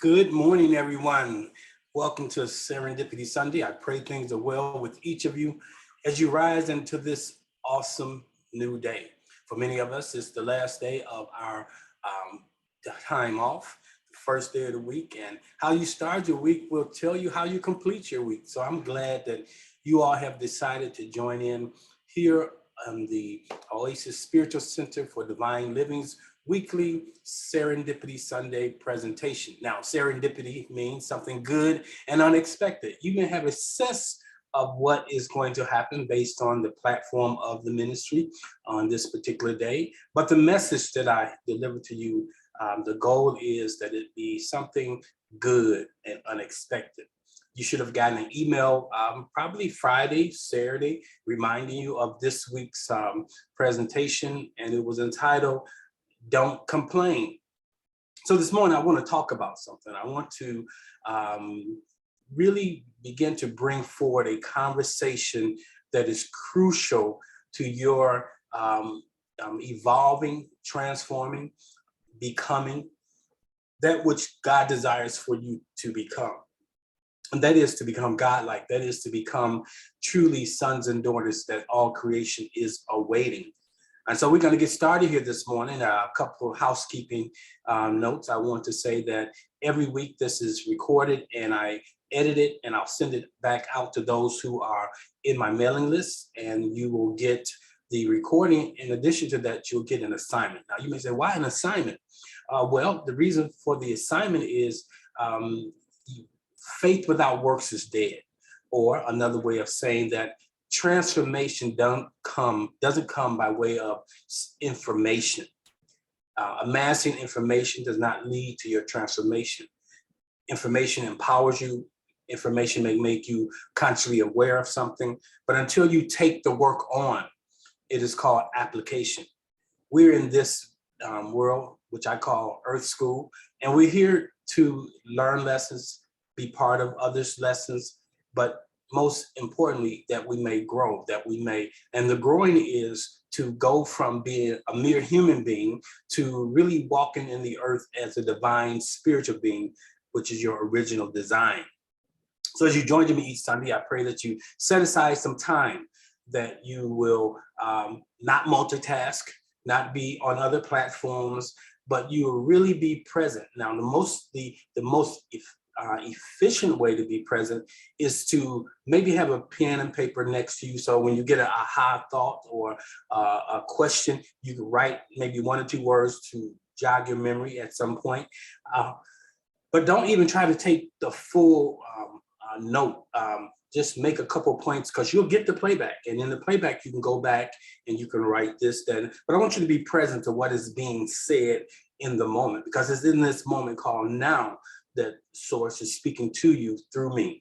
Good morning, everyone. Welcome to Serendipity Sunday. I pray things are well with each of you as you rise into this awesome new day. For many of us, it's the last day of our time off, the first day of the week, and how you start your week will tell you how you complete your week. So I'm glad that you all have decided to join in here on the Oasis Spiritual Center for Divine Living's weekly Serendipity Sunday presentation. Now, serendipity means something good and unexpected. You may have a sense of what is going to happen based on the platform of the ministry on this particular day, but the message that I deliver to you, the goal is that it be something good and unexpected. You should have gotten an email probably Friday, Saturday, reminding you of this week's presentation, and it was entitled Don't Complain. So this morning I want to talk about something. I want to really begin to bring forward a conversation that is crucial to your evolving, transforming, becoming that which God desires for you to become. And that is to become godlike. That is to become truly sons and daughters that all creation is awaiting. And so we're going to get started here this morning. A couple of housekeeping notes. I want to say that every week this is recorded and I edit it and I'll send it back out to those who are in my mailing list, and you will get the recording. In addition to that, you'll get an assignment. Now you may say, why an assignment? Well, the reason for the assignment is faith without works is dead, or another way of saying that transformation doesn't come by way of information. Amassing information does not lead to your transformation. Information empowers you. Information may make you consciously aware of something, but until you take the work on, it is called application. We're in this world, which I call Earth School, and we're here to learn lessons, be part of others' lessons, but most importantly, that we may grow, and the growing is to go from being a mere human being to really walking in the earth as a divine spiritual being, which is your original design. So as you join me each Sunday, I pray that you set aside some time, that you will not multitask, not be on other platforms, but you will really be present. Now, the most efficient way to be present is to maybe have a pen and paper next to you. So when you get an aha thought or a question, you can write maybe 1 or 2 words to jog your memory at some point. But don't even try to take the full note. Just make a couple points, because you'll get the playback. And in the playback, you can go back and you can write this, then. But I want you to be present to what is being said in the moment, because it's in this moment called now that source is speaking to you through me.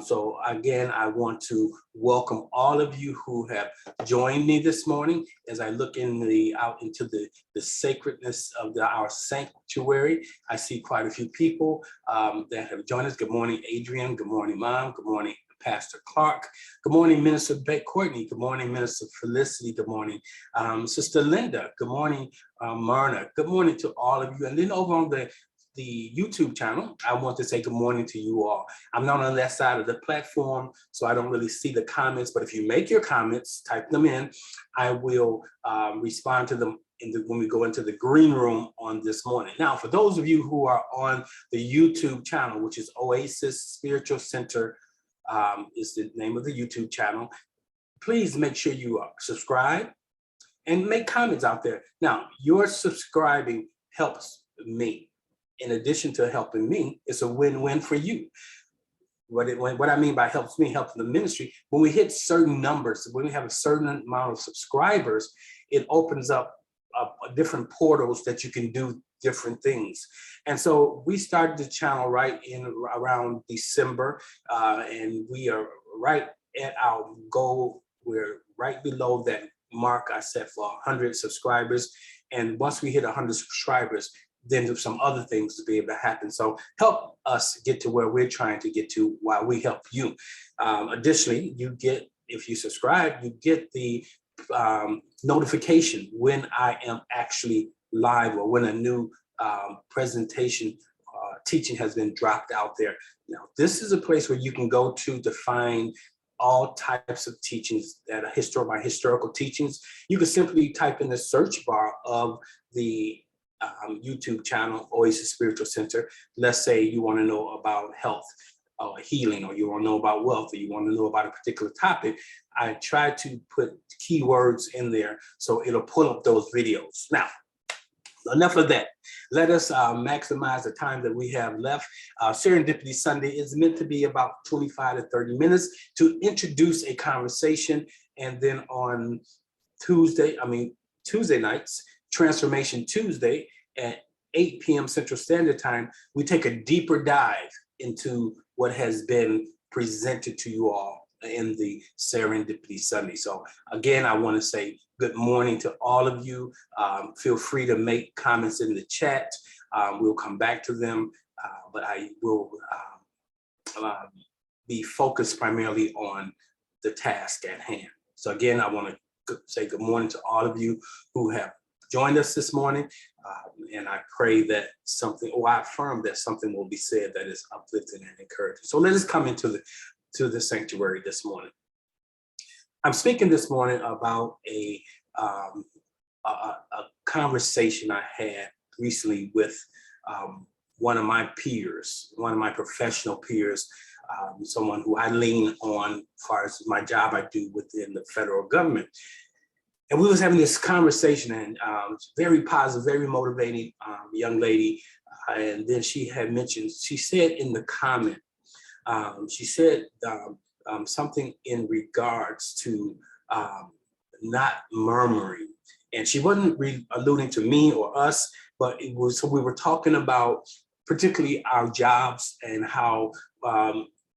So again, I want to welcome all of you who have joined me this morning as I look out into the sacredness of our sanctuary. I see quite a few people that have joined us. Good morning, Adrian. Good morning, Mom. Good morning, Pastor Clark. Good morning, Minister Courtney. Good morning, Minister Felicity. Good morning, Sister Linda. Good morning, Myrna. Good morning to all of you. And then over on the YouTube channel, I want to say good morning to you all. I'm not on that side of the platform, so I don't really see the comments, but if you make your comments, type them in, I will respond to them when we go into the green room on this morning. Now, for those of you who are on the YouTube channel, which is Oasis Spiritual Center, is the name of the YouTube channel, please make sure you subscribe and make comments out there. Now, your subscribing helps me. In addition to helping me, it's a win-win for you. What I mean by helps me, helps the ministry, when we hit certain numbers, when we have a certain amount of subscribers, it opens up different portals that you can do different things. And so we started the channel right in around December, and we are right at our goal. We're right below that mark I set for 100 subscribers. And once we hit 100 subscribers, then there's some other things to be able to happen. So help us get to where we're trying to get to while we help you. Additionally, you get, if you subscribe, you get the notification when I am actually live or when a new presentation teaching has been dropped out there. Now, this is a place where you can go to find all types of teachings that are my historical teachings. You can simply type in the search bar of the YouTube channel, Oasis Spiritual Center. Let's say you want to know about health, healing, or you want to know about wealth, or you want to know about a particular topic. I try to put keywords in there so it'll pull up those videos. Now, enough of that. Let us maximize the time that we have left. Serendipity Sunday is meant to be about 25 to 30 minutes to introduce a conversation. And then on Tuesday nights, Transformation Tuesday at 8 p.m. Central Standard Time, we take a deeper dive into what has been presented to you all in the Serendipity Sunday. So again, I want to say good morning to all of you. Feel free to make comments in the chat. We'll come back to them, but I will be focused primarily on the task at hand. So again, I want to say good morning to all of you who have joined us this morning. And I pray that I affirm that something will be said that is uplifting and encouraging. So let us come into the sanctuary this morning. I'm speaking this morning about a conversation I had recently with one of my peers, one of my professional peers, someone who I lean on as far as my job I do within the federal government. And we was having this conversation, and very positive, very motivating young lady. And then she said in the comment, she said something in regards to not murmuring. And she wasn't alluding to me or us, but so we were talking about particularly our jobs and how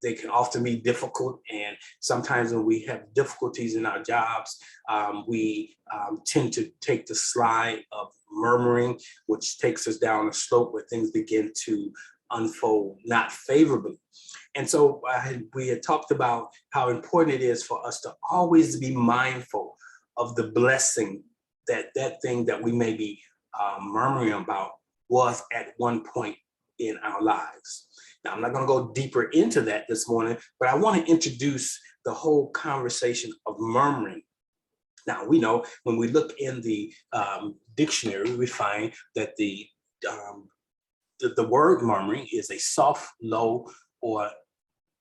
they can often be difficult. And sometimes when we have difficulties in our jobs, we tend to take the slide of murmuring, which takes us down a slope where things begin to unfold not favorably. And so we had talked about how important it is for us to always be mindful of the blessing that thing that we may be murmuring about was at one point in our lives. Now, I'm not going to go deeper into that this morning, but I want to introduce the whole conversation of murmuring. Now, we know when we look in the dictionary, we find that the word murmuring is a soft, low, or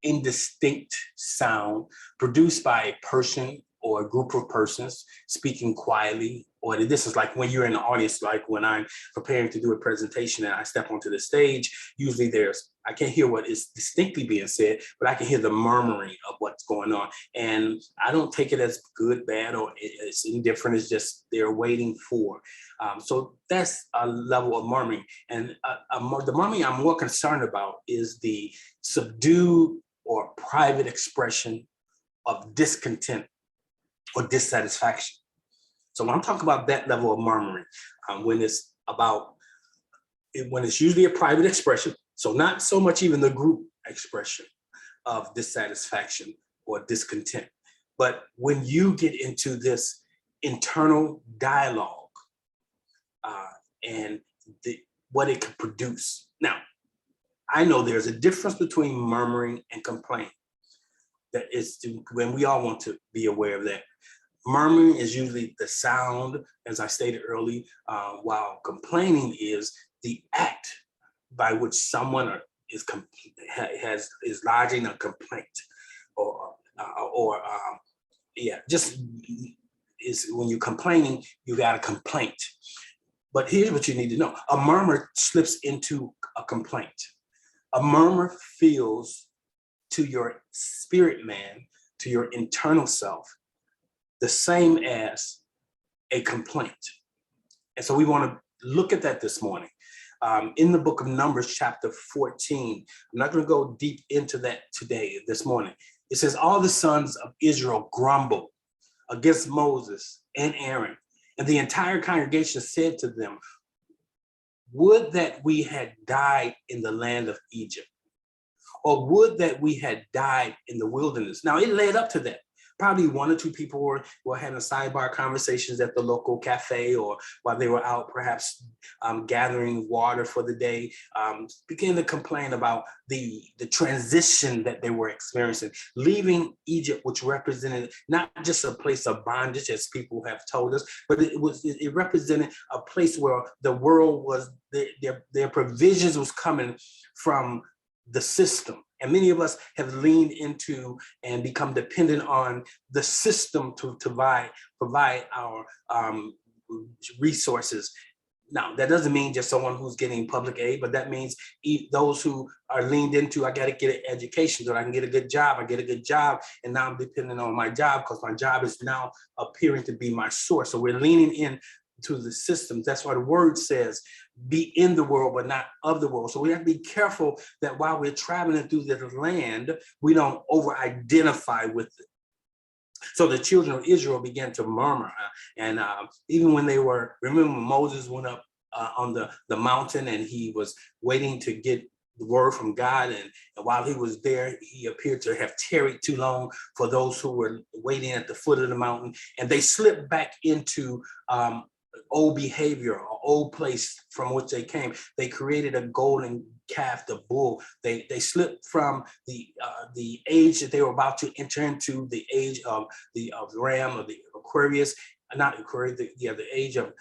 indistinct sound produced by a person or a group of persons speaking quietly. Or this is like when you're in the audience, like when I'm preparing to do a presentation and I step onto the stage, usually I can't hear what is distinctly being said, but I can hear the murmuring of what's going on. And I don't take it as good, bad, or it's indifferent. It's just they're waiting for. So that's a level of murmuring. And the murmuring I'm more concerned about is the subdued or private expression of discontent or dissatisfaction. So when I'm talking about that level of murmuring, when it's usually a private expression, so not so much even the group expression of dissatisfaction or discontent, but when you get into this internal dialogue and what it can produce. Now, I know there's a difference between murmuring and complaining. When we all want to be aware of that. Murmuring is usually the sound, as I stated earlier, while complaining is the act by which someone is lodging a complaint, when you're complaining, you got a complaint. But here's what you need to know: a murmur slips into a complaint. A murmur feels to your spirit man, to your internal self, the same as a complaint. And so we want to look at that this morning. In the book of Numbers, chapter 14, I'm not going to go deep into that this morning. It says, all the sons of Israel grumbled against Moses and Aaron, and the entire congregation said to them, would that we had died in the land of Egypt, or would that we had died in the wilderness. Now, it led up to that. Probably one or two people were having sidebar conversations at the local cafe, or while they were out perhaps gathering water for the day, began to complain about the transition that they were experiencing, leaving Egypt, which represented not just a place of bondage, as people have told us, but it represented a place where the world was, their provisions was coming from the system. And many of us have leaned into and become dependent on the system to provide our resources. Now, that doesn't mean just someone who's getting public aid, but that means those who are leaned into, I got to get an education so I can get a good job. I get a good job, and now I'm depending on my job because my job is now appearing to be my source. So we're leaning in to the systems. That's why the word says, be in the world, but not of the world. So we have to be careful that while we're traveling through this land, we don't over-identify with it. So the children of Israel began to murmur. And even when they were, remember when Moses went up on the mountain and he was waiting to get the word from God. And while he was there, he appeared to have tarried too long for those who were waiting at the foot of the mountain. And they slipped back into old behavior or old place from which they came. They created a golden calf, the bull. They slipped from the age that they were about to enter into, the age of the ram, or the Aquarius, not Aquarius, the age of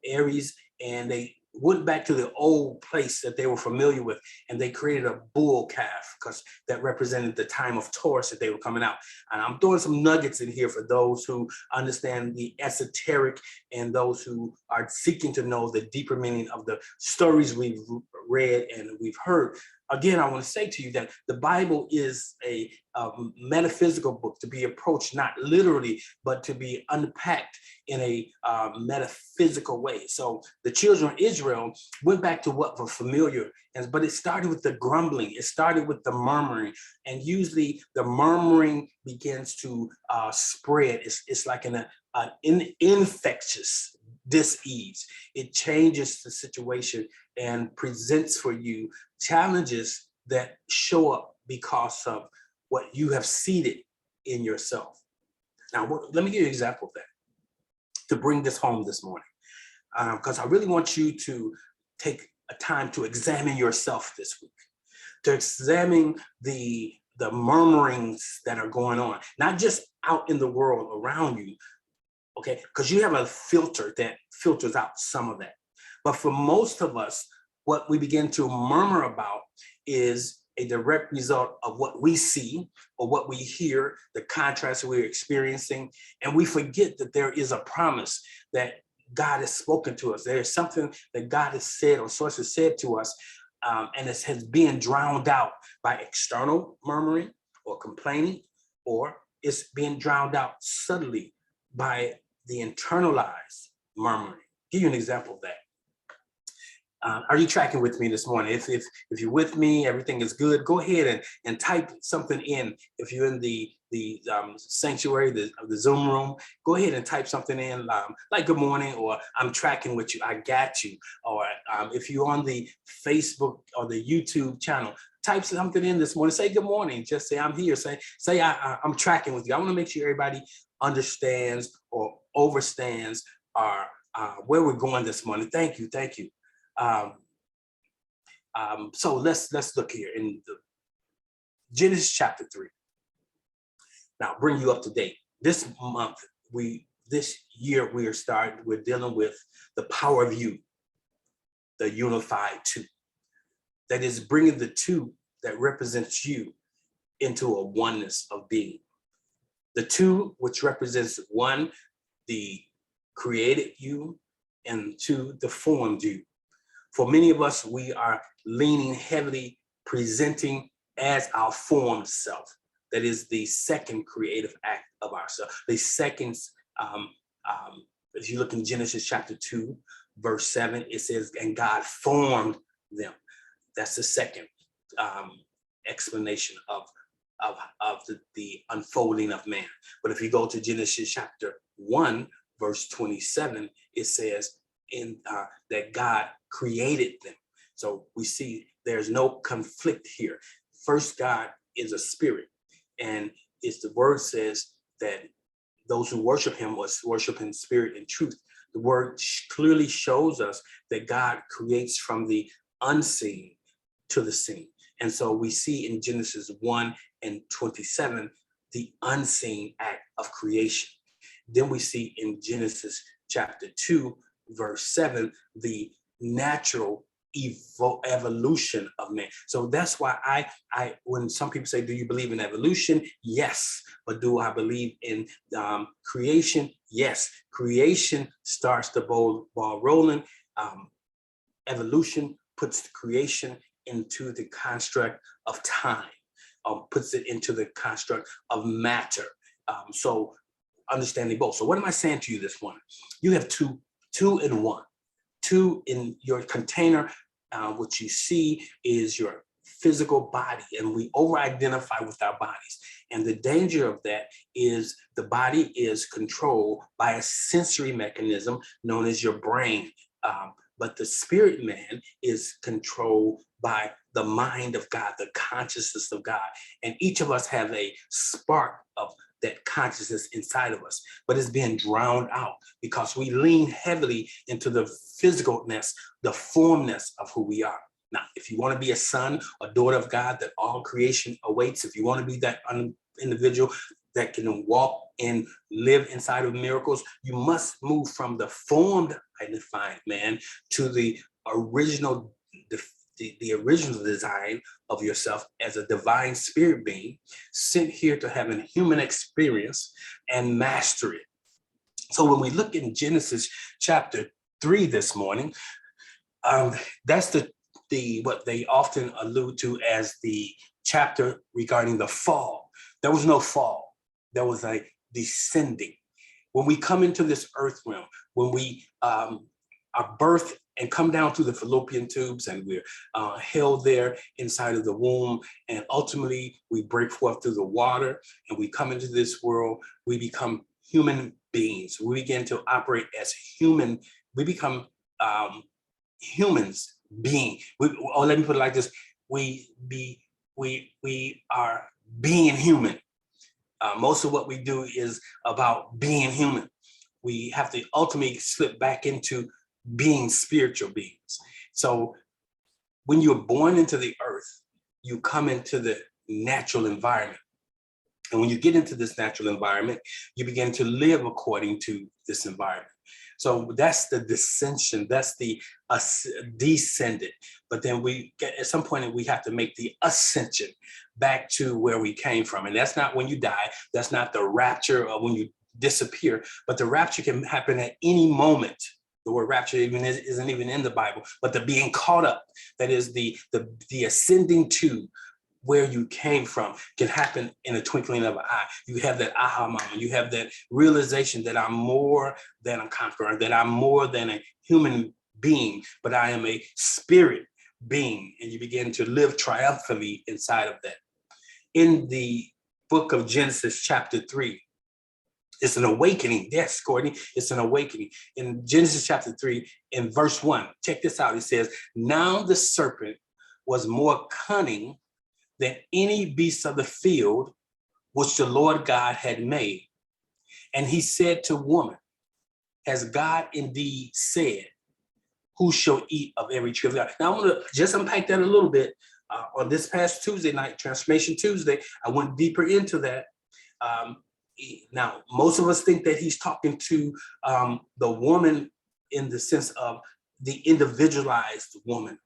Aries, and they went back to the old place that they were familiar with, and they created a bull calf because that represented the time of Taurus that they were coming out. And I'm throwing some nuggets in here for those who understand the esoteric and those who are seeking to know the deeper meaning of the stories we've read and we've heard. Again, I want to say to you that the Bible is a metaphysical book to be approached not literally, but to be unpacked in a metaphysical way. So the children of Israel went back to what was familiar, but it started with the grumbling. It started with the murmuring, and usually the murmuring begins to spread. It's like an infectious dis-ease. It changes the situation and presents for you challenges that show up because of what you have seeded in yourself. Now, let me give you an example of that to bring this home this morning, because I really want you to take a time to examine yourself this week, to examine the murmurings that are going on, not just out in the world around you, okay? Because you have a filter that filters out some of that. But for most of us, what we begin to murmur about is a direct result of what we see or what we hear, the contrast we're experiencing, and we forget that there is a promise that God has spoken to us. There is something that God has said or source has said to us, and it has been drowned out by external murmuring or complaining, or it's being drowned out subtly by the internalized murmuring. I'll give you an example of that. Are you tracking with me this morning? If you're with me, everything is good, go ahead and type something in. If you're in the sanctuary, the Zoom room, go ahead and type something in, like good morning, or I'm tracking with you, I got you. Or if you're on the Facebook or the YouTube channel, type something in this morning, say good morning, just say I'm here, say I'm tracking with you. I want to make sure everybody understands or overstands our where we're going this morning. Thank you. So let's look here in the Genesis chapter 3. Now, bring you up to date. This month, this year we're dealing with the power of you, the unified two. That is bringing the two that represents you into a oneness of being. The two, which represents one, the created you, and two, the formed you. For many of us, we are leaning heavily, presenting as our formed self. That is the second creative act of ourselves. The second, if you look in Genesis chapter 2, verse 7, it says, and God formed them. That's the second explanation of the unfolding of man. But if you go to Genesis chapter 1, verse 27, it says that God created them. So we see there's no conflict here. First, God is a spirit, and the word says that those who worship him was worship in spirit and truth. The word clearly shows us that God creates from the unseen to the seen. And so we see in Genesis 1:27, the unseen act of creation. Then we see in Genesis chapter 2, verse 7, the natural evolution of man. So that's why I when some people say, do you believe in evolution? Yes. But do I believe in creation? Yes. Creation starts the ball rolling. Evolution puts the creation into the construct of time, puts it into the construct of matter. So understanding both. So what am I saying to you this morning? You have two in one. Two in your container. What you see is your physical body, and we over-identify with our bodies. And the danger of that is the body is controlled by a sensory mechanism known as your brain. But the spirit man is controlled by the mind of God, the consciousness of God. And each of us have a spark of that consciousness inside of us, but it's being drowned out because we lean heavily into the physicalness, the formness of who we are. Now, if you want to be a son or daughter of God that all creation awaits, if you want to be that individual that can walk and live inside of miracles, you must move from the formed, identified man to the original, the original design of yourself as a divine spirit being sent here to have a human experience and master it. So when we look in Genesis chapter 3 this morning, that's the what they often allude to as the chapter regarding the fall. There was no fall. There was a descending. When we come into this earth realm, when we are birthed and come down through the fallopian tubes, and we're held there inside of the womb, and ultimately we break forth through the water, and we come into this world, we become human beings. We begin to operate as human. We become humans being. Let me put it like this: we are being human. Most of what we do is about being human. We have to ultimately slip back into being spiritual beings. So when you're born into the earth, you come into the natural environment. And when you get into this natural environment, you begin to live according to this environment. So that's the descension, that's the descendant. But then we get, at some point, we have to make the ascension back to where we came from. And that's not when you die, that's not the rapture or when you disappear, but the rapture can happen at any moment. The word rapture isn't even in the Bible, but the being caught up, that is the ascending to where you came from, can happen in a twinkling of an eye. You have that aha moment. You have that realization that I'm more than a conqueror, that I'm more than a human being, but I am a spirit being. And you begin to live triumphantly inside of that. In the book of Genesis chapter 3, it's an awakening. Yes, Courtney, it's an awakening. In Genesis chapter 3, in verse 1, check this out. It says, now the serpent was more cunning than any beast of the field which the Lord God had made. And he said to woman, has God indeed said, who shall eat of every tree of God? Now I'm gonna just unpack that a little bit. On this past Tuesday night, Transformation Tuesday, I went deeper into that. Now, most of us think that he's talking to the woman in the sense of the individualized woman.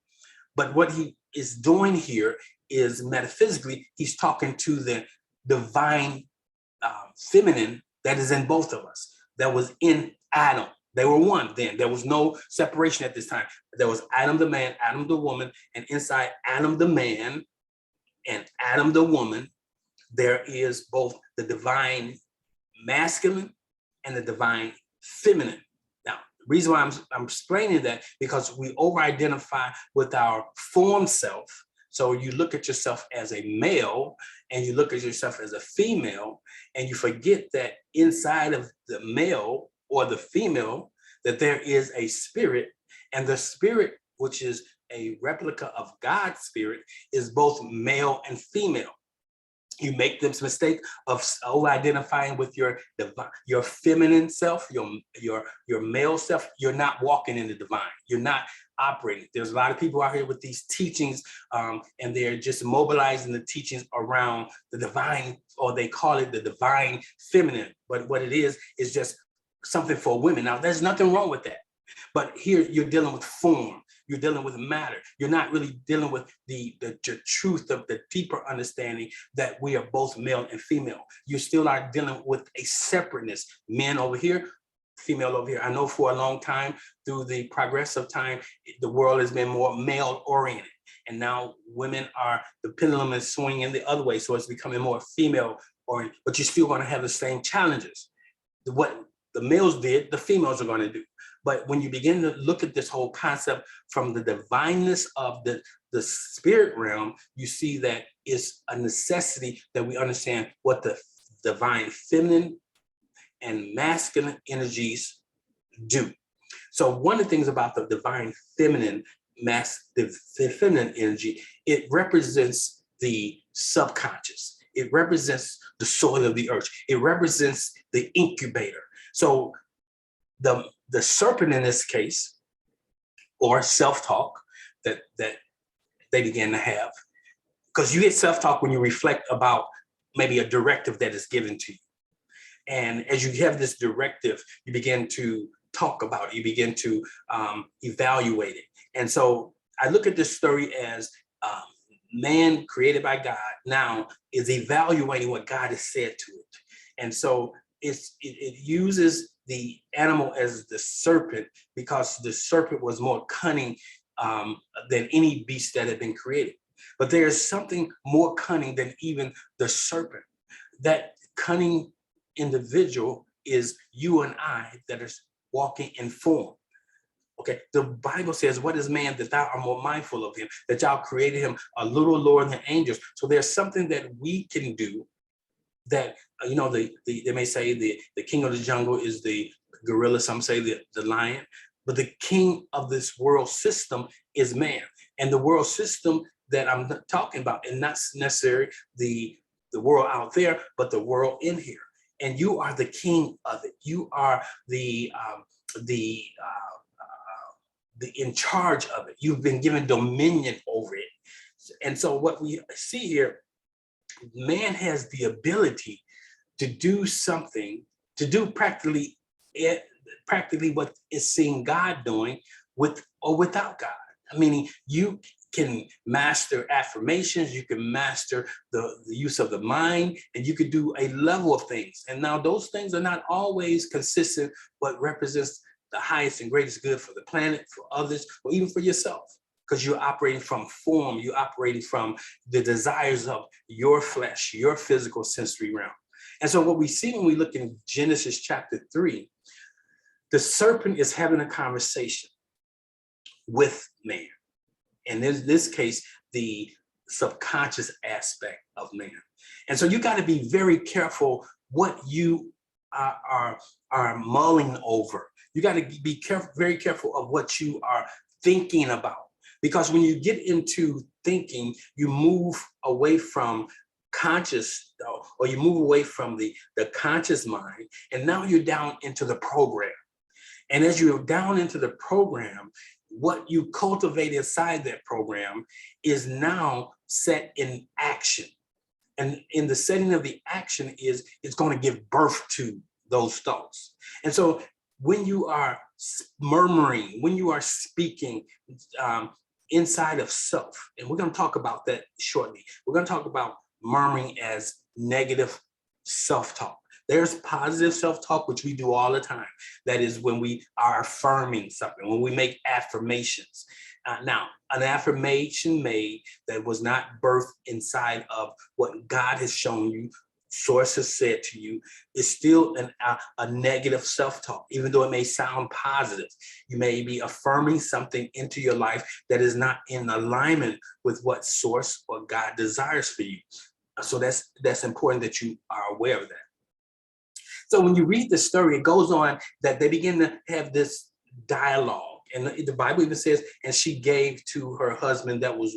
But what he is doing here is metaphysically, he's talking to the divine feminine that is in both of us, that was in Adam. They were one then. There was no separation at this time. There was Adam the man, Adam the woman, and inside Adam the man and Adam the woman, there is both the divine masculine and the divine feminine. Now, the reason why I'm explaining that, because we over-identify with our form self. So you look at yourself as a male and you look at yourself as a female, and you forget that inside of the male or the female, that there is a spirit, and the spirit, which is a replica of God's spirit, is both male and female. You make this mistake of over-identifying with your feminine self, your male self. You're not walking in the divine. You're not operating. There's a lot of people out here with these teachings, and they're just mobilizing the teachings around the divine, or they call it the divine feminine. But what it is just something for women. Now, there's nothing wrong with that. But here you're dealing with form. You're dealing with matter. You're not really dealing with the truth of the deeper understanding that we are both male and female. You still are dealing with a separateness. Men over here, female over here. I know for a long time, through the progress of time, the world has been more male oriented. And now women the pendulum is swinging the other way. So it's becoming more female oriented, but you're still going to have the same challenges. What the males did, the females are going to do. But when you begin to look at this whole concept from the divineness of the spirit realm, you see that it's a necessity that we understand what the divine feminine and masculine energies do. So one of the things about the divine feminine, the feminine energy, it represents the subconscious. It represents the soil of the earth. It represents the incubator. So the serpent in this case, or self-talk that they begin to have, because you get self-talk when you reflect about maybe a directive that is given to you. And as you have this directive, you begin to talk about it, you begin to evaluate it. And so I look at this story as man created by God now is evaluating what God has said to it. And so it uses the animal as the serpent because the serpent was more cunning than any beast that had been created. But there's something more cunning than even the serpent. That cunning individual is you and I that is walking in form. Okay, the Bible says, what is man that thou art more mindful of him, that thou created him a little lower than angels. So there's something that we can do that, they may say the king of the jungle is the gorilla, some say the lion, but the king of this world system is man. And the world system that I'm talking about, and not necessarily the world out there, but the world in here. And you are the king of it. You are the in charge of it. You've been given dominion over it. And so what we see here, man has the ability to do something, to do practically what is seen God doing with or without God. Meaning you can master affirmations, you can master the use of the mind, and you could do a level of things. And now those things are not always consistent, but represents the highest and greatest good for the planet, for others, or even for yourself. Because you're operating from form, you're operating from the desires of your flesh, your physical sensory realm. And so what we see when we look in Genesis chapter 3, the serpent is having a conversation with man. And in this case, the subconscious aspect of man. And so you got to be very careful what you are mulling over. You got to be careful, very careful of what you are thinking about. Because when you get into thinking, you move away from conscious, or you move away from the conscious mind, and now you're down into the program. And as you're down into the program, what you cultivate inside that program is now set in action. And in the setting of the action it's going to give birth to those thoughts. And so when you are murmuring, when you are speaking inside of self, and we're going to talk about that shortly. We're going to talk about murmuring as negative self-talk. There's positive self-talk, which we do all the time. That is when we are affirming something, when we make affirmations. Now, an affirmation made that was not birthed inside of what God has shown you, source has said to you, is still a negative self-talk, even though it may sound positive. You may be affirming something into your life that is not in alignment with what source or God desires for you. So that's important that you are aware of that. So when you read the story, it goes on that they begin to have this dialogue. And the Bible even says, and she gave to her husband that was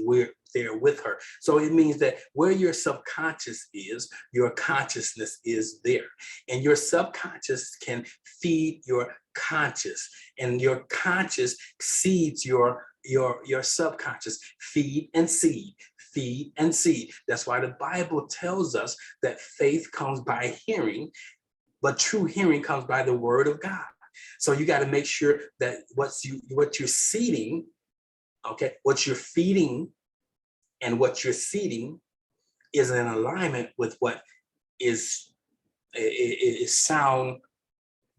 there with her. So it means that where your subconscious is, your consciousness is there. And your subconscious can feed your conscious, and your conscious seeds your subconscious. Feed and seed, feed and seed. That's why the Bible tells us that faith comes by hearing, but true hearing comes by the word of God. So you got to make sure that what you're seeding, okay, what you're feeding and what you're seeding is in alignment with what is sound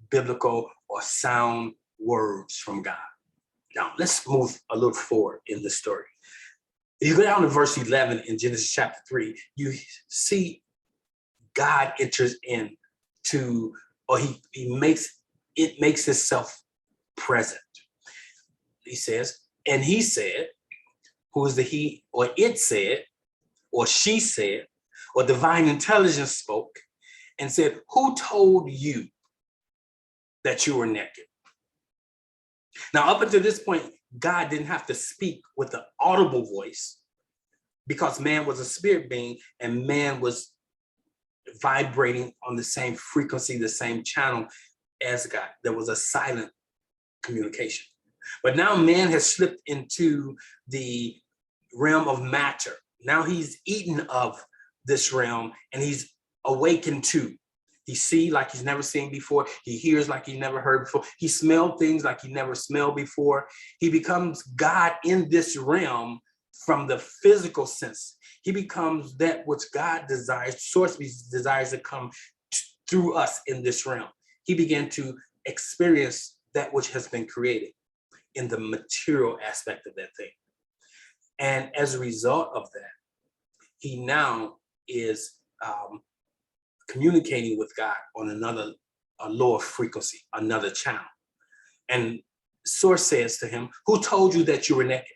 biblical or sound words from God. Now let's move a little forward in the story. If you go down to verse 11 in Genesis chapter 3, you see God enters into, or he makes itself present. He says, and he said, who is the he, or it said, or she said, or divine intelligence spoke and said, who told you that you were naked? Now, up until this point, God didn't have to speak with an audible voice because man was a spirit being and man was vibrating on the same frequency, the same channel as God. There was a silent communication. But now man has slipped into the realm of matter. Now he's eaten of this realm and he's awakened to. He sees like he's never seen before. He hears like he never heard before. He smells things like he never smelled before. He becomes God in this realm from the physical sense. He becomes that which God desires, source desires to come through us in this realm. He began to experience that which has been created in the material aspect of that thing. And as a result of that, he now is communicating with God on a lower frequency, another channel. And source says to him, who told you that you were naked?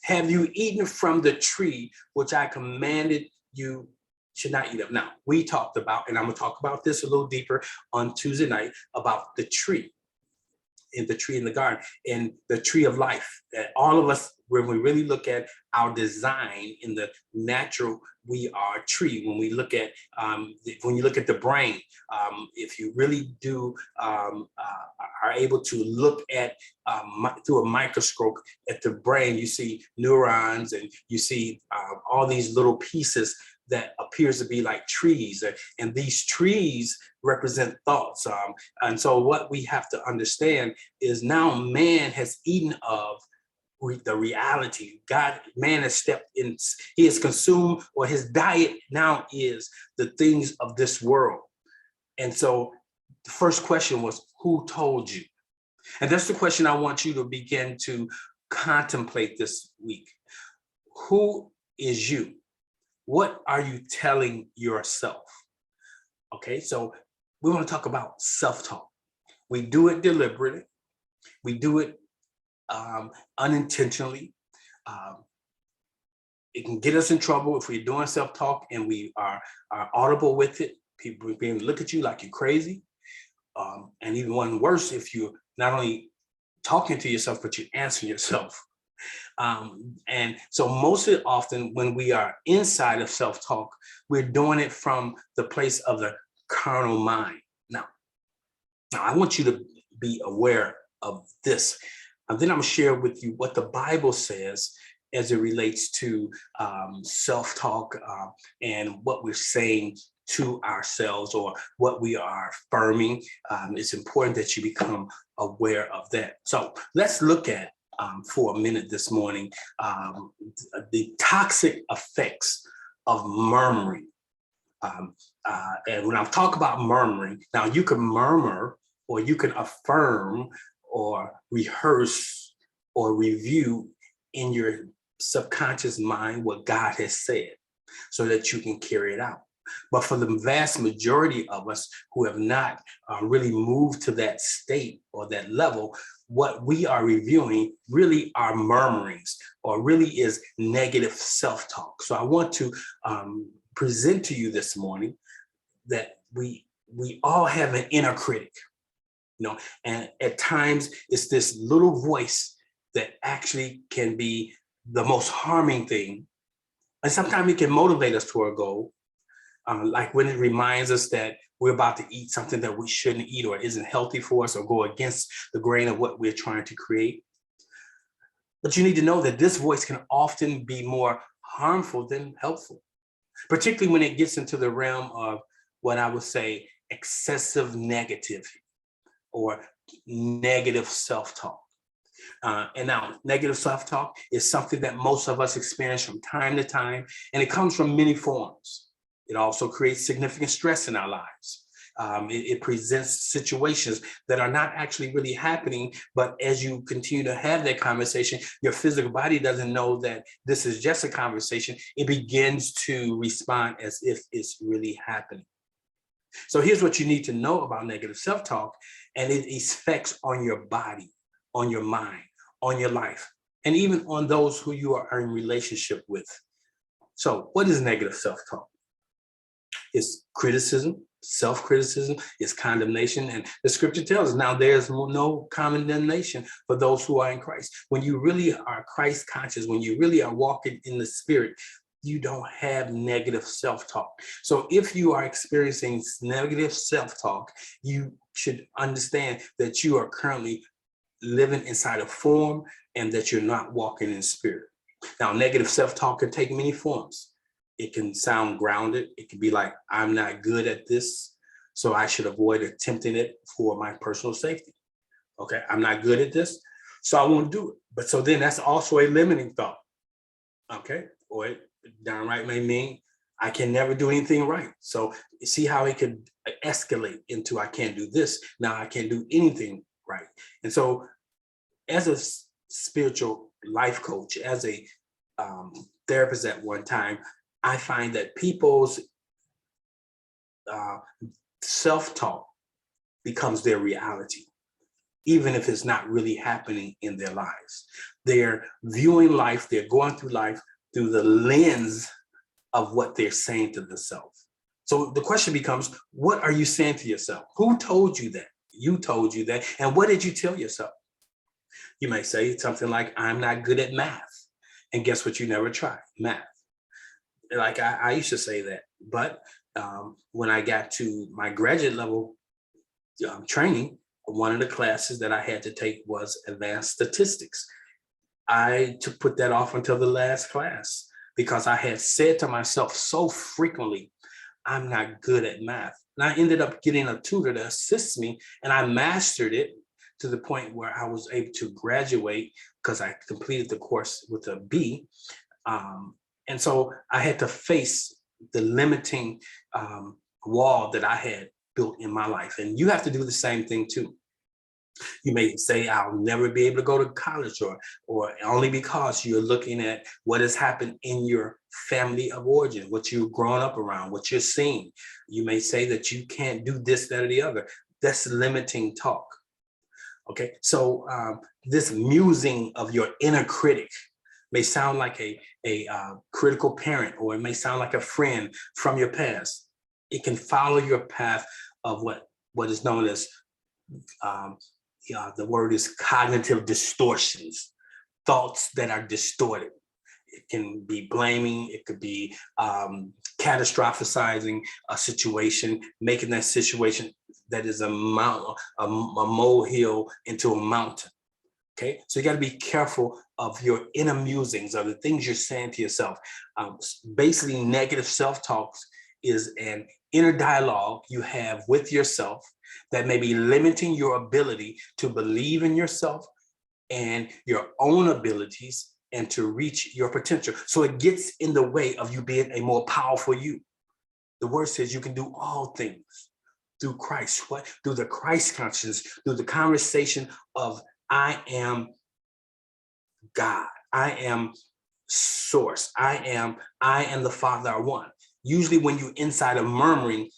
Have you eaten from the tree which I commanded you should not eat of? Now, we talked about, and I'm going to talk about this a little deeper on Tuesday night, about the tree in the garden, and the tree of life. That all of us, when we really look at our design in the natural, we are a tree. When we look at, when you look at the brain, if you really do are able to look at through a microscope at the brain, you see neurons and you see all these little pieces that appears to be like trees, and these trees represent thoughts. And so what we have to understand is now man has eaten of the reality. Man has stepped in, he has consumed, or his diet now is the things of this world. And so the first question was, who told you? And that's the question I want you to begin to contemplate this week. Who is you? What are you telling yourself? Okay, so we want to talk about self-talk. We do it deliberately. We do it unintentionally. It can get us in trouble if we're doing self-talk and we are audible with it. People begin to look at you like you're crazy. And even one worse, if you're not only talking to yourself, but you're answering yourself. And so most often when we are inside of self-talk, we're doing it from the place of the carnal mind. Now I want you to be aware of this. And then I'm gonna share with you what the Bible says as it relates to self-talk and what we're saying to ourselves or what we are affirming. It's important that you become aware of that. So let's look at for a minute this morning, the toxic effects of murmuring. And when I talk about murmuring, now you can murmur or you can affirm or rehearse or review in your subconscious mind what God has said so that you can carry it out. But for the vast majority of us who have not really moved to that state or that level, what we are reviewing really are murmurings or really is negative self-talk. So I want to present to you this morning that we all have an inner critic. and at times it's this little voice that actually can be the most harming thing. And sometimes it can motivate us toward a goal, like when it reminds us that we're about to eat something that we shouldn't eat or isn't healthy for us or go against the grain of what we're trying to create. But you need to know that this voice can often be more harmful than helpful, particularly when it gets into the realm of what I would say excessive negative or negative self-talk. And now negative self-talk is something that most of us experience from time to time, and it comes from many forms. It also creates significant stress in our lives. It presents situations that are not actually really happening, but as you continue to have that conversation, your physical body doesn't know that this is just a conversation. It begins to respond as if it's really happening. So here's what you need to know about negative self-talk, and it effects on your body, on your mind, on your life, and even on those who you are in relationship with. So what is negative self-talk? It's criticism, self-criticism, it's condemnation. And the scripture tells us now there's no condemnation for those who are in Christ. When you really are Christ conscious, when you really are walking in the Spirit, you don't have negative self-talk. So if you are experiencing negative self-talk, you should understand that you are currently living inside a form and that you're not walking in spirit. Now, negative self-talk can take many forms. It can sound grounded. It can be like, I'm not good at this, so I should avoid attempting it for my personal safety. Okay, I'm not good at this, so I won't do it. But so then that's also a limiting thought. Okay, or it downright may mean I can never do anything right. So you see how it could escalate into I can't do this, now I can't do anything right. And so as a spiritual life coach, as a therapist at one time, I find that people's self-talk becomes their reality, even if it's not really happening in their lives. They're viewing life, they're going through life through the lens of what they're saying to themselves. So the question becomes, what are you saying to yourself? Who told you that? You told you that. And what did you tell yourself? You may say something like, I'm not good at math. And guess what? You never tried math. Like I used to say that, but when I got to my graduate level training, one of the classes that I had to take was advanced statistics. I put that off until the last class because I had said to myself so frequently, I'm not good at math. And I ended up getting a tutor to assist me, and I mastered it to the point where I was able to graduate because I completed the course with a B. And so I had to face the limiting wall that I had built in my life. And you have to do the same thing too. You may say, I'll never be able to go to college, or only because you're looking at what has happened in your family of origin, what you've grown up around, what you're seeing. You may say that you can't do this, that, or the other. That's limiting talk. Okay, so this musing of your inner critic may sound like a critical parent, or it may sound like a friend from your past. It can follow your path of what is known as, the word is cognitive distortions, thoughts that are distorted. It can be blaming, it could be catastrophizing a situation, making that situation that is a molehill into a mountain. Okay, so you got to be careful of your inner musings, of the things you're saying to yourself. Basically, negative self-talk is an inner dialogue you have with yourself that may be limiting your ability to believe in yourself and your own abilities and to reach your potential. So it gets in the way of you being a more powerful you. The word says you can do all things through Christ. What? Through the Christ consciousness, through the conversation of I am God. I am source. I am the Father are one. Usually when you're inside of murmuring,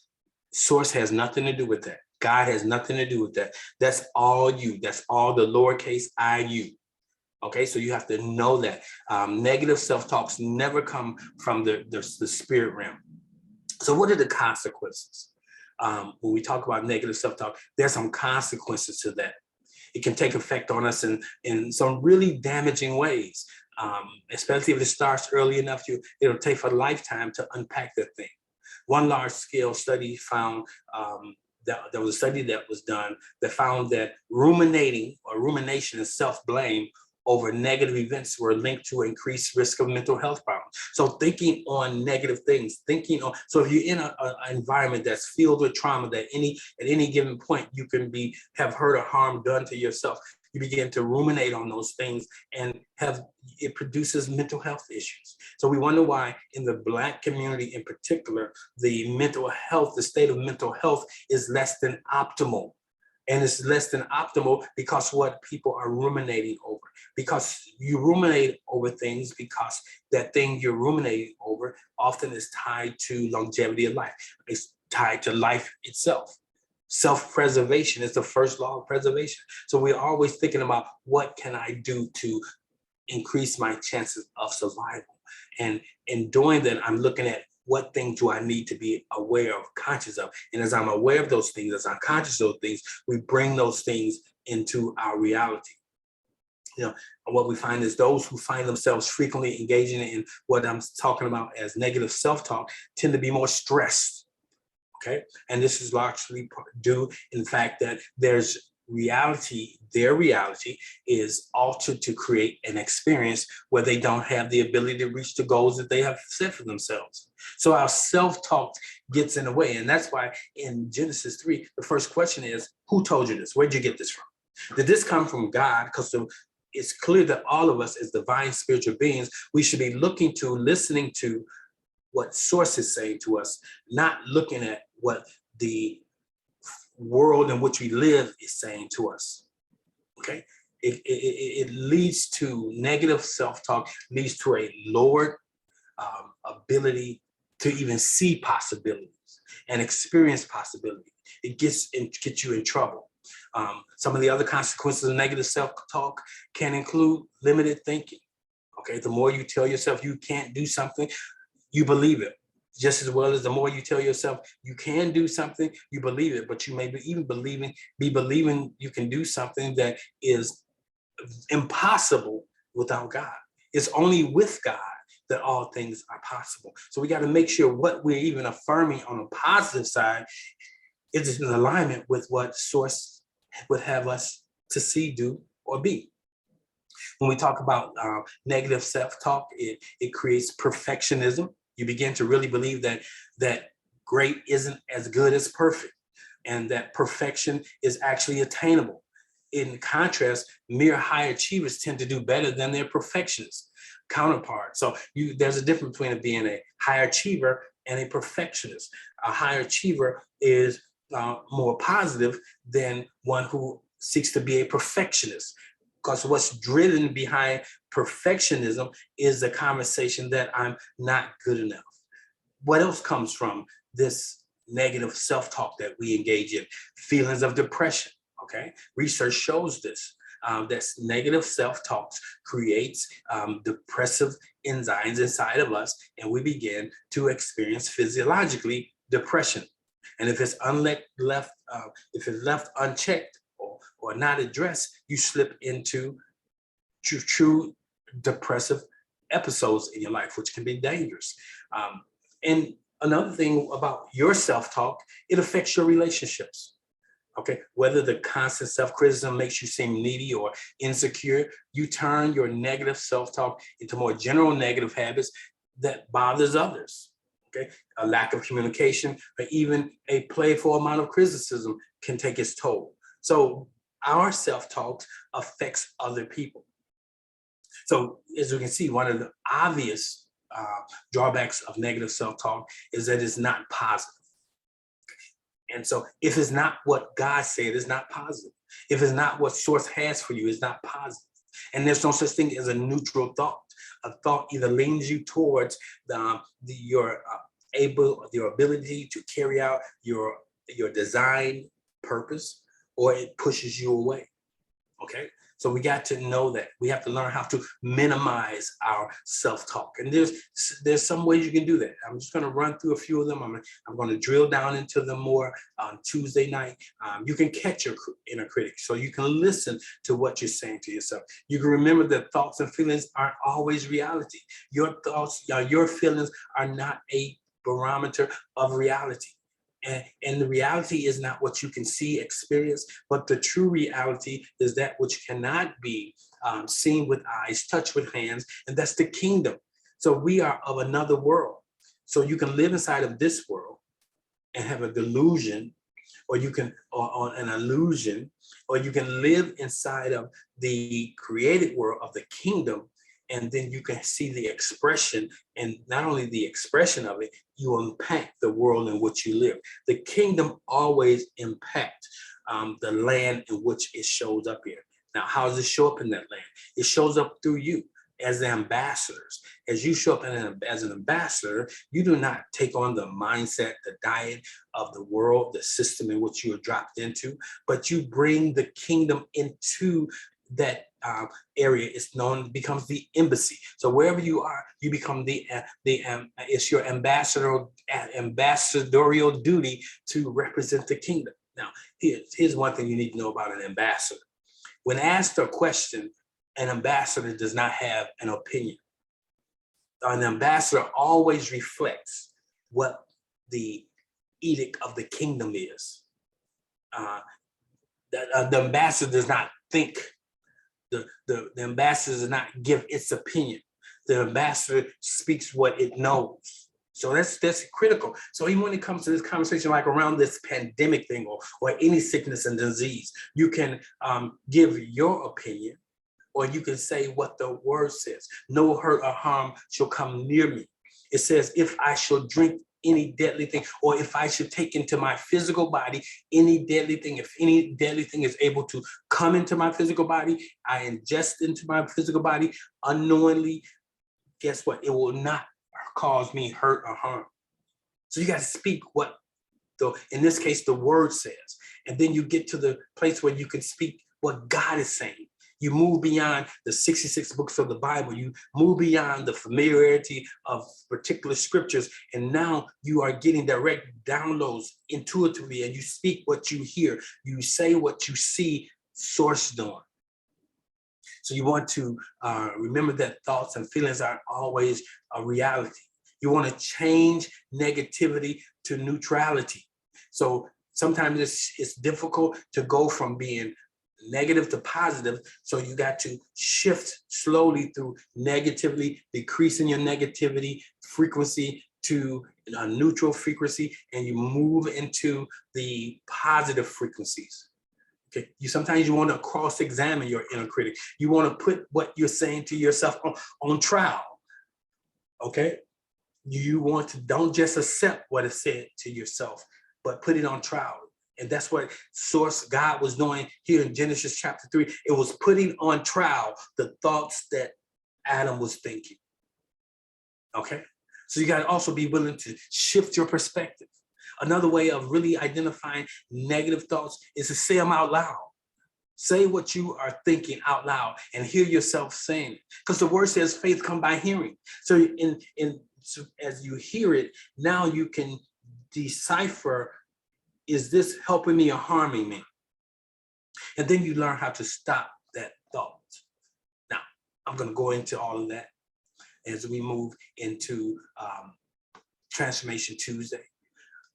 source has nothing to do with that. God has nothing to do with that. That's all you. That's all the lowercase I, you. Okay, so you have to know that negative self-talks never come from the spirit realm. So what are the consequences? when we talk about negative self-talk, there's some consequences to that. It can take effect on us in some really damaging ways, especially if it starts early enough. It'll take a lifetime to unpack that thing. One large-scale study found that there was a study that was done that found that rumination and self-blame over negative events were linked to increased risk of mental health problems. So thinking on negative things, so if you're in an environment that's filled with trauma, that at any given point you can have hurt or harm done to yourself, you begin to ruminate on those things and it produces mental health issues. So we wonder why in the Black community in particular, the state of mental health is less than optimal. And it's less than optimal because what people are ruminating over. Because you ruminate over things because that thing you're ruminating over often is tied to longevity of life. It's tied to life itself. Self-preservation is the first law of preservation. So we're always thinking about what can I do to increase my chances of survival. And in doing that, I'm looking at what things do I need to be aware of, conscious of? And as I'm aware of those things, as I'm conscious of those things, we bring those things into our reality. And what we find is those who find themselves frequently engaging in what I'm talking about as negative self-talk tend to be more stressed, okay? And this is largely due in the fact that their reality is altered to create an experience where they don't have the ability to reach the goals that they have set for themselves. So our self-talk gets in the way. And that's why in Genesis 3, the first question is, who told you this? Where'd you get this from? Did this come from God? Because it's clear that all of us as divine spiritual beings, we should be listening to what source is saying to us, not looking at what the world in which we live is saying to us. Okay, it leads to negative self-talk, leads to a lowered ability to even see possibilities and experience possibilities. It gets you in trouble. Some of the other consequences of negative self-talk can include limited thinking. Okay, the more you tell yourself you can't do something, you believe it. Just as well as the more you tell yourself you can do something, you believe it, but you may be even believing you can do something that is impossible without God. It's only with God that all things are possible. So we got to make sure what we're even affirming on a positive side is in alignment with what source would have us to see, do, or be. When we talk about negative self-talk, it creates perfectionism. You begin to really believe that great isn't as good as perfect, and that perfection is actually attainable. In contrast, mere high achievers tend to do better than their perfectionist counterparts. So there's a difference between being a high achiever and a perfectionist. A high achiever is more positive than one who seeks to be a perfectionist. Because what's driven behind perfectionism is the conversation that I'm not good enough. What else comes from this negative self-talk that we engage in? Feelings of depression, okay? Research shows this, that negative self-talk creates depressive enzymes inside of us, and we begin to experience physiologically depression. And if it's left unchecked, or not addressed, you slip into true depressive episodes in your life, which can be dangerous. And another thing about your self-talk, it affects your relationships. Okay, whether the constant self-criticism makes you seem needy or insecure, you turn your negative self-talk into more general negative habits that bothers others. Okay, a lack of communication or even a playful amount of criticism can take its toll. So our self-talk affects other people. So as you can see, one of the obvious drawbacks of negative self-talk is that it's not positive. And so if it's not what God said, it's not positive. If it's not what source has for you, it's not positive. And there's no such thing as a neutral thought. A thought either leans you towards your ability to carry out your design purpose, or it pushes you away. Okay, So we got to know that. We have to learn how to minimize our self-talk. And there's some ways you can do that. I'm just going to run through a few of them. I'm going to drill down into them more on Tuesday night. You can catch your inner critic, so you can listen to what you're saying to yourself. You can remember that thoughts and feelings aren't always reality. Your thoughts, your feelings are not a barometer of reality. And the reality is not what you can see, experience, but the true reality is that which cannot be seen with eyes, touched with hands, and that's the kingdom. So we are of another world. So you can live inside of this world and have a delusion, or you can, or an illusion, or you can live inside of the created world of the kingdom. And then you can see the expression, and not only the expression of it, you impact the world in which you live. The kingdom always impacts the land in which it shows up here. Now, how does it show up in that land? It shows up through you as the ambassadors. As you show up as an ambassador, you do not take on the mindset, the diet of the world, the system in which you are dropped into, but you bring the kingdom into that area. Is known, becomes the embassy. So wherever you are, you become it's your ambassadorial duty to represent the kingdom. Now, here's one thing you need to know about an ambassador. When asked a question, an ambassador does not have an opinion. An ambassador always reflects what the edict of the kingdom is. The ambassador does not think. The ambassador does not give its opinion. The ambassador speaks what it knows. So that's critical. So even when it comes to this conversation, like around this pandemic thing, or any sickness and disease, you can give your opinion, or you can say what the word says. No hurt or harm shall come near me. It says, if I shall drink any deadly thing, or if I should take into my physical body any deadly thing, if any deadly thing is able to come into my physical body, I ingest into my physical body unknowingly, guess what? It will not cause me hurt or harm. So you got to speak what, in this case, the word says. And then you get to the place where you can speak what God is saying. You move beyond the 66 books of the Bible. You move beyond the familiarity of particular scriptures. And now you are getting direct downloads intuitively, and you speak what you hear. You say what you see, sourced on. So you want to remember that thoughts and feelings aren't always a reality. You want to change negativity to neutrality. So sometimes it's difficult to go from being negative to positive. So you got to shift slowly through negatively, decreasing your negativity frequency to a neutral frequency, and you move into the positive frequencies. Okay. Sometimes you want to cross-examine your inner critic. You want to put what you're saying to yourself on trial. Okay. You want to, don't just accept what is said to yourself, but put it on trial. And that's what God was doing here in Genesis chapter 3. It was putting on trial the thoughts that Adam was thinking. Okay. So you got to also be willing to shift your perspective. Another way of really identifying negative thoughts is to say them out loud. Say what you are thinking out loud and hear yourself saying it. Because the word says faith comes by hearing. So so as you hear it, now you can decipher, is this helping me or harming me? And then you learn how to stop that thought. Now, I'm going to go into all of that as we move into Transformation Tuesday.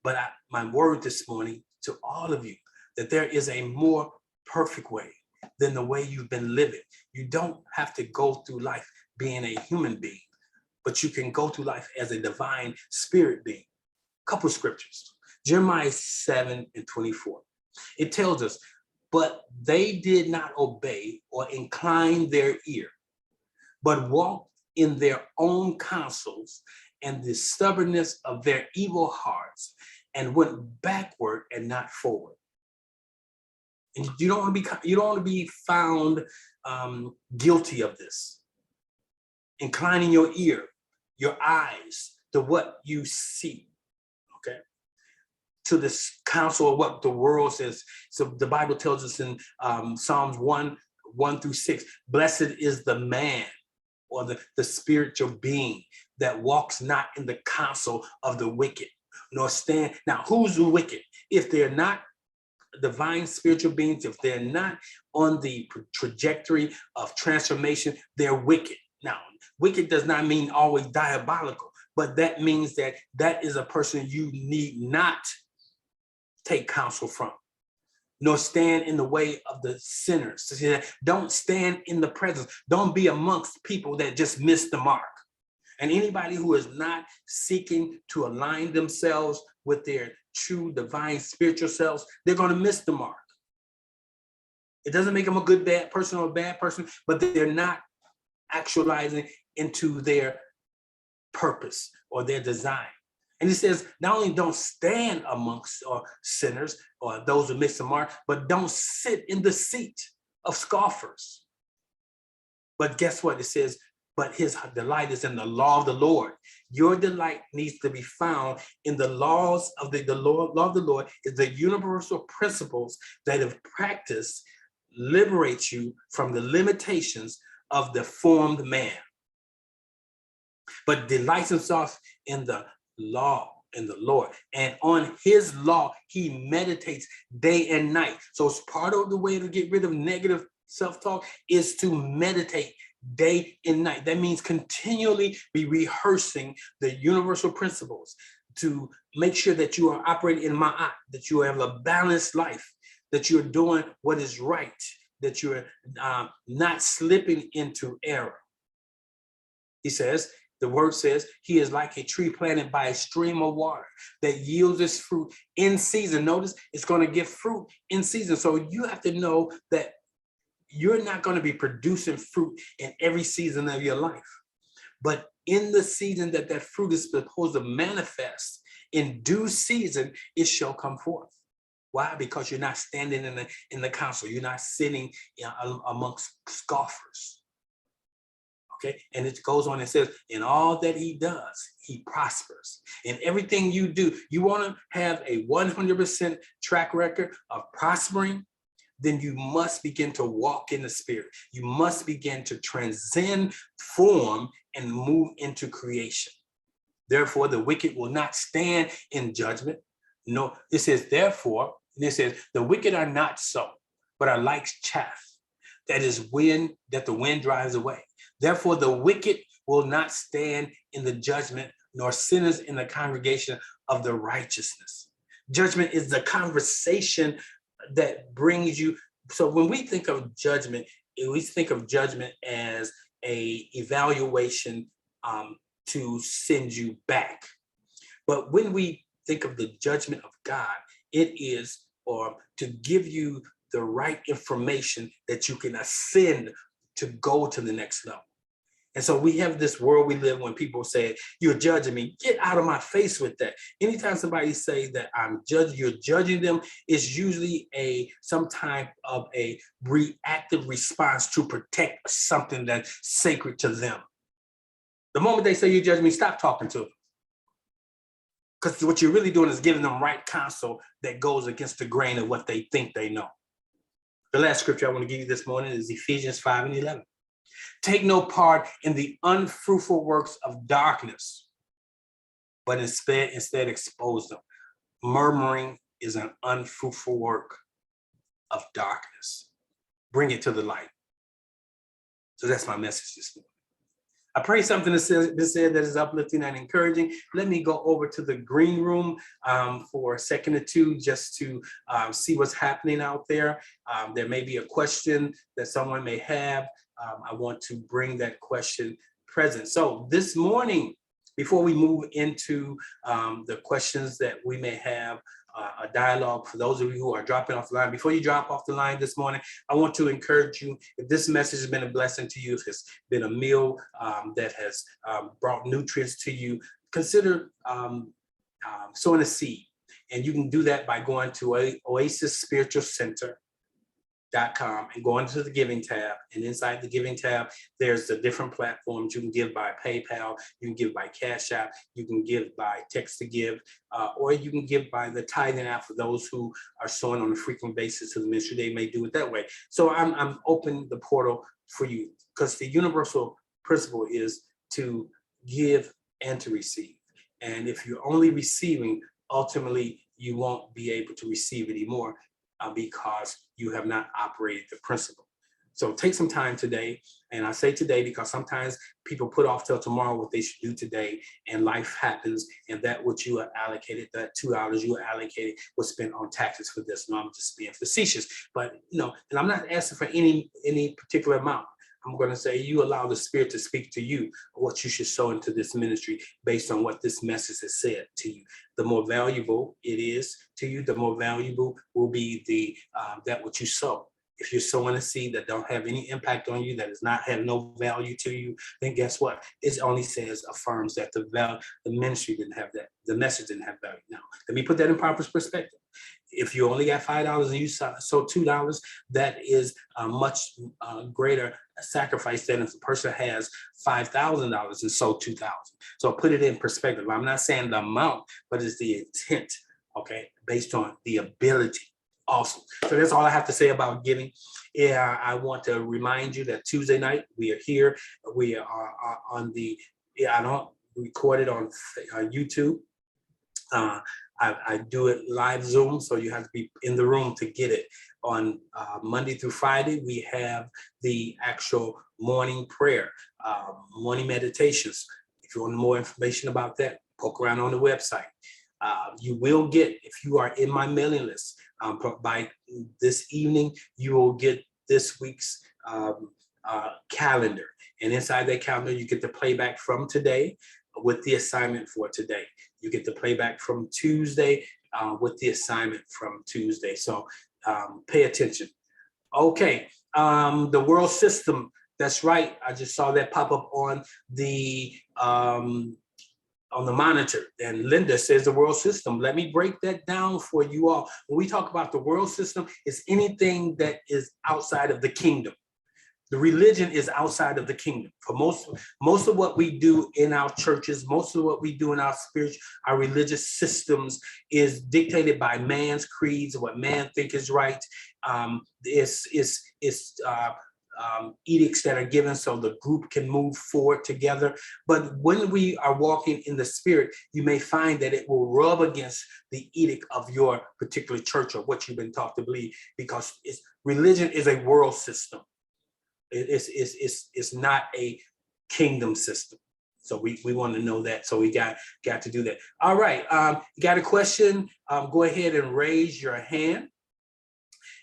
But my word this morning to all of you, that there is a more perfect way than the way you've been living. You don't have to go through life being a human being, but you can go through life as a divine spirit being. Couple scriptures. Jeremiah 7:24. It tells us, but they did not obey or incline their ear, but walked in their own counsels and the stubbornness of their evil hearts, and went backward and not forward. And you don't want to be found guilty of this. Inclining your ear, your eyes to what you see. Okay. To this counsel of what the world says. So the Bible tells us in Psalms 1, 1 through 6. Blessed is the man or the spiritual being that walks not in the counsel of the wicked, nor stand. Now, who's the wicked? If they're not divine spiritual beings, if they're not on the trajectory of transformation, they're wicked. Now, wicked does not mean always diabolical, but that means that that is a person you need not take counsel from, nor stand in the way of the sinners. Don't stand in the presence. Don't be amongst people that just miss the mark. And anybody who is not seeking to align themselves with their true divine spiritual selves, they're going to miss the mark. It doesn't make them a good, bad person or a bad person, but they're not actualizing into their purpose or their design. And he says, not only don't stand amongst sinners or those who miss the mark, but don't sit in the seat of scoffers. But guess what? It says, but his delight is in the law of the Lord. Your delight needs to be found in the laws of the Lord. Law of the Lord is the universal principles that, if practiced, liberate you from the limitations of the formed man. But delights himself in the law, in the Lord, and on his law he meditates day and night. So it's part of the way to get rid of negative self-talk is to meditate day and night. That means continually be rehearsing the universal principles to make sure that you are operating in ma'at, that you have a balanced life, that you're doing what is right, that you're not slipping into error. He says, the word says, he is like a tree planted by a stream of water that yields its fruit in season. Notice it's going to give fruit in season. So you have to know that you're not going to be producing fruit in every season of your life. But in the season that that fruit is supposed to manifest, in due season, it shall come forth. Why? Because you're not standing in the council. You're not sitting amongst scoffers. Okay, and it goes on and says, in all that he does, he prospers. In everything you do, you want to have a 100% track record of prospering, then you must begin to walk in the spirit. You must begin to transcend form and move into creation. Therefore, the wicked will not stand in judgment. No, it says, therefore, and it says, the wicked are not so, but are like chaff that the wind drives away. Therefore, the wicked will not stand in the judgment, nor sinners in the congregation of the righteousness. Judgment is the conversation that brings you. So when we think of judgment, we think of judgment as a evaluation to send you back. But when we think of the judgment of God, it is to give you the right information that you can ascend to go to the next level. And so we have this world we live when people say, you're judging me. Get out of my face with that. Anytime somebody say that you're judging them, it's usually some type of a reactive response to protect something that's sacred to them. The moment they say you judge me, stop talking to them. Because what you're really doing is giving them right counsel that goes against the grain of what they think they know. The last scripture I want to give you this morning is Ephesians 5:11. Take no part in the unfruitful works of darkness, but instead expose them. Murmuring is an unfruitful work of darkness. Bring it to the light. So that's my message this morning. I pray something that said that is uplifting and encouraging. Let me go over to the green room for a second or two just to see what's happening out there. There may be a question that someone may have. I want to bring that question present. So this morning, before we move into the questions that we may have, a dialogue for those of you who are dropping off the line. Before you drop off the line this morning, I want to encourage you, if this message has been a blessing to you, if it's been a meal that has brought nutrients to you, consider sowing a seed. And you can do that by going to Oasis Spiritual Center and go into the giving tab. And inside the giving tab, there's the different platforms. You can give by PayPal, you can give by Cash App, you can give by text to give, or you can give by the tithing app for those who are sowing on a frequent basis to the ministry. They may do it that way. So I'm open the portal for you, because the universal principle is to give and to receive. And if you're only receiving, ultimately you won't be able to receive anymore, because you have not operated the principle. So take some time today. And I say today because sometimes people put off till tomorrow what they should do today, and life happens, and that what you are allocated, that $2 you are allocated was spent on taxes for this. No, I'm just being facetious, but and I'm not asking for any particular amount. I'm going to say you allow the Spirit to speak to you what you should sow into this ministry based on what this message has said to you. The more valuable it is to you, the more valuable will be the that what you sow. If you're sowing a seed that don't have any impact on you, that does not have no value to you, then guess what? It only affirms that the ministry didn't have that, the message didn't have value. Now, let me put that in proper perspective. If you only got $5 and you sow $2, that is a much greater sacrifice than if the person has $5,000 and sow $2,000. So put it in perspective. I'm not saying the amount, but it's the intent, okay, based on the ability. Awesome. So that's all I have to say about giving. Yeah, I want to remind you that Tuesday night we are here. We are on the, I don't record it on YouTube. I do it live Zoom, so you have to be in the room to get it. On Monday through Friday, we have the actual morning prayer, morning meditations. If you want more information about that, poke around on the website. You will get, if you are in my mailing list, by this evening, you will get this week's calendar. And inside that calendar, you get the playback from today with the assignment for today. You get the playback from Tuesday with the assignment from Tuesday. So pay attention. Okay, the world system. That's right. I just saw that pop up on the monitor. And Linda says the world system. Let me break that down for you all. When we talk about the world system, it's anything that is outside of the kingdom. The religion is outside of the kingdom. For most of what we do in our churches, most of what we do in our our religious systems is dictated by man's creeds, what man think is right. Edicts that are given so the group can move forward together. But when we are walking in the Spirit, you may find that it will rub against the edict of your particular church or what you've been taught to believe, because religion is a world system. It's not a kingdom system. So we want to know that. So we got to do that. All right. You got a question? Go ahead and raise your hand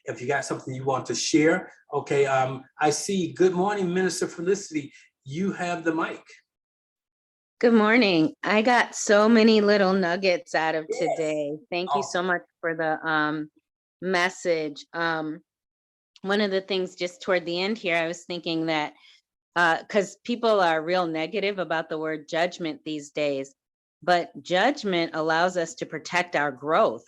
if you got something you want to share. Okay. I see. Good morning, Minister Felicity. You have the mic. Good morning. I got so many little nuggets out of today. Thank you so much for the message. One of the things just toward the end here, I was thinking that because people are real negative about the word judgment these days, but judgment allows us to protect our growth.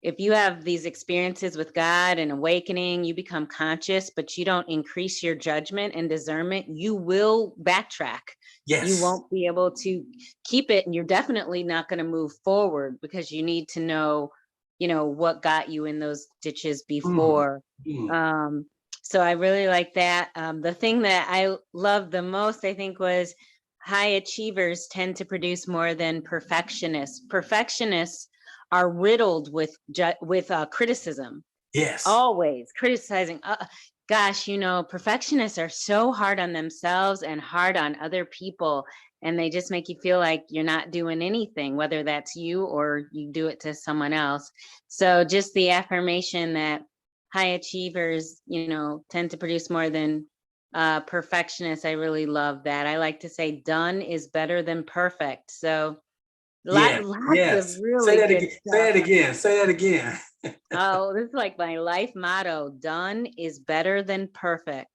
If you have these experiences with God and awakening, you become conscious, but you don't increase your judgment and discernment, you will backtrack. Yes. You won't be able to keep it, and you're definitely not going to move forward because you need to know, what got you in those ditches before. So I really like that. The thing that I loved the most, I think, was high achievers tend to produce more than perfectionists. Perfectionists are riddled with criticism. Yes. Always criticizing. Gosh, perfectionists are so hard on themselves and hard on other people, and they just make you feel like you're not doing anything, whether that's you or you do it to someone else. So just the affirmation that high achievers, tend to produce more than perfectionists. I really love that. I like to say done is better than perfect. So lots of really good stuff. Say that again. Oh, this is like my life motto. Done is better than perfect.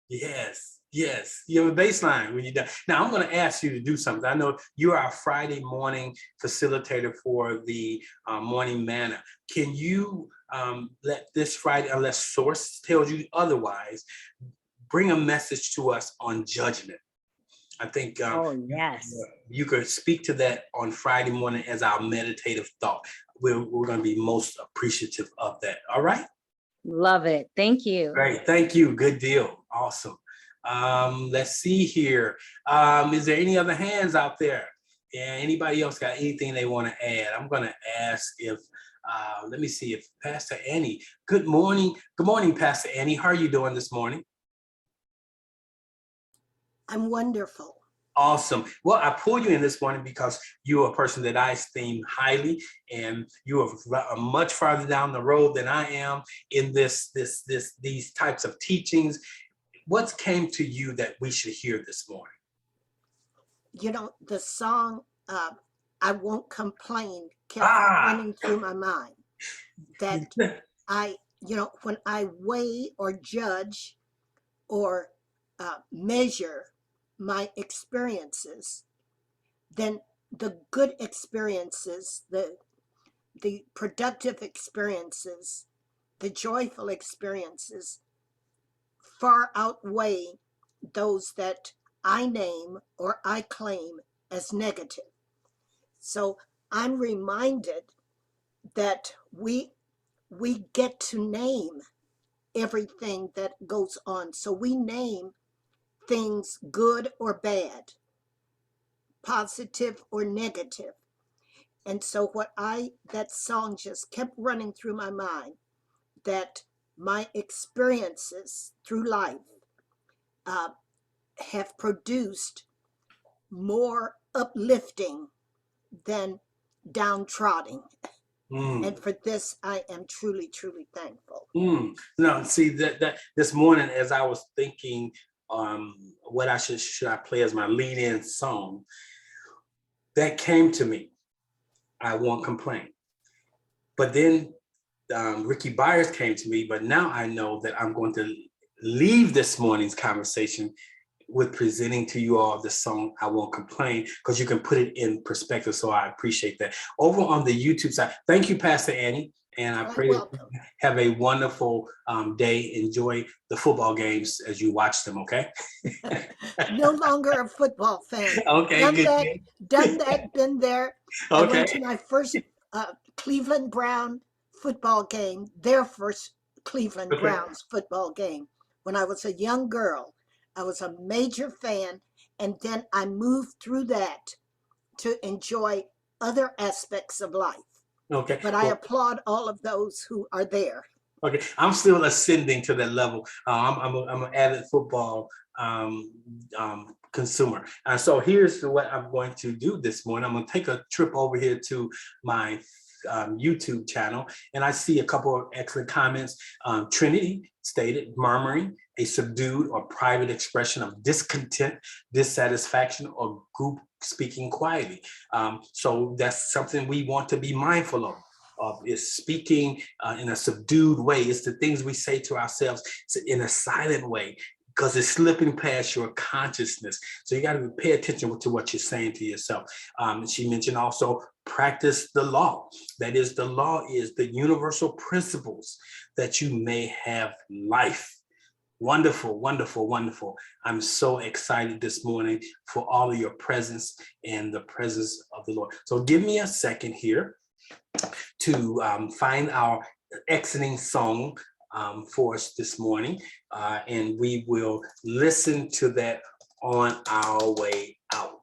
Yes. Yes, you have a baseline when you're done. Now, I'm going to ask you to do something. I know you are a Friday morning facilitator for the Morning Manna. Can you let this Friday, unless source tells you otherwise, bring a message to us on judgment? I think Oh, yes. you could speak to that on Friday morning as our meditative thought. We're going to be most appreciative of that. All right? Love it. Thank you. Great. Thank you. Good deal. Awesome. Let's see here. Is there any other hands out there? Yeah, anybody else got anything they want to add? I'm going to ask if, let me see if Pastor Annie, good morning. Good morning, Pastor Annie. How are you doing this morning? I'm wonderful. Awesome. Well, I pulled you in this morning because you're a person that I esteem highly, and you are much farther down the road than I am in these types of teachings. What came to you that we should hear this morning? You know, the song, I Won't Complain, kept running through my mind. That when I weigh or judge or measure my experiences, then the good experiences, the productive experiences, the joyful experiences far outweigh those that I name or I claim as negative. So I'm reminded that we get to name everything that goes on. So we name things good or bad, positive or negative. And so that song just kept running through my mind, that my experiences through life have produced more uplifting than downtrodden. And for this, I am truly, truly thankful. No, see that this morning, as I was thinking, what I should I play as my lead-in song, that came to me. I Won't Complain. But then Ricky Byers came to me. But now I know that I'm going to leave this morning's conversation with presenting to you all the song I Won't Complain, because you can put it in perspective. So I appreciate that. Over on the YouTube side, thank you, Pastor Annie. And I pray you have a wonderful day. Enjoy the football games as you watch them, okay? No longer a football fan. Okay, done that, been there. Okay. I went to my first Cleveland Brown football game, their first Cleveland Browns football game, when I was a young girl. I was a major fan, and then I moved through that to enjoy other aspects of life. Okay. But I applaud all of those who are there. Okay, I'm still ascending to that level. I'm an avid football consumer. And so here's what I'm going to do this morning. I'm going to take a trip over here to my YouTube channel, and I see a couple of excellent comments. Trinity stated, murmuring, a subdued or private expression of discontent, dissatisfaction, or group speaking quietly. So that's something we want to be mindful of, is speaking in a subdued way. It's the things we say to ourselves in a silent way, because it's slipping past your consciousness. So you got to pay attention to what you're saying to yourself. She mentioned also practice the law. That is, the law is the universal principles that you may have life. Wonderful, wonderful, wonderful. I'm so excited this morning for all of your presence and the presence of the Lord. So give me a second here to find our exiting song for us this morning, and we will listen to that on our way out.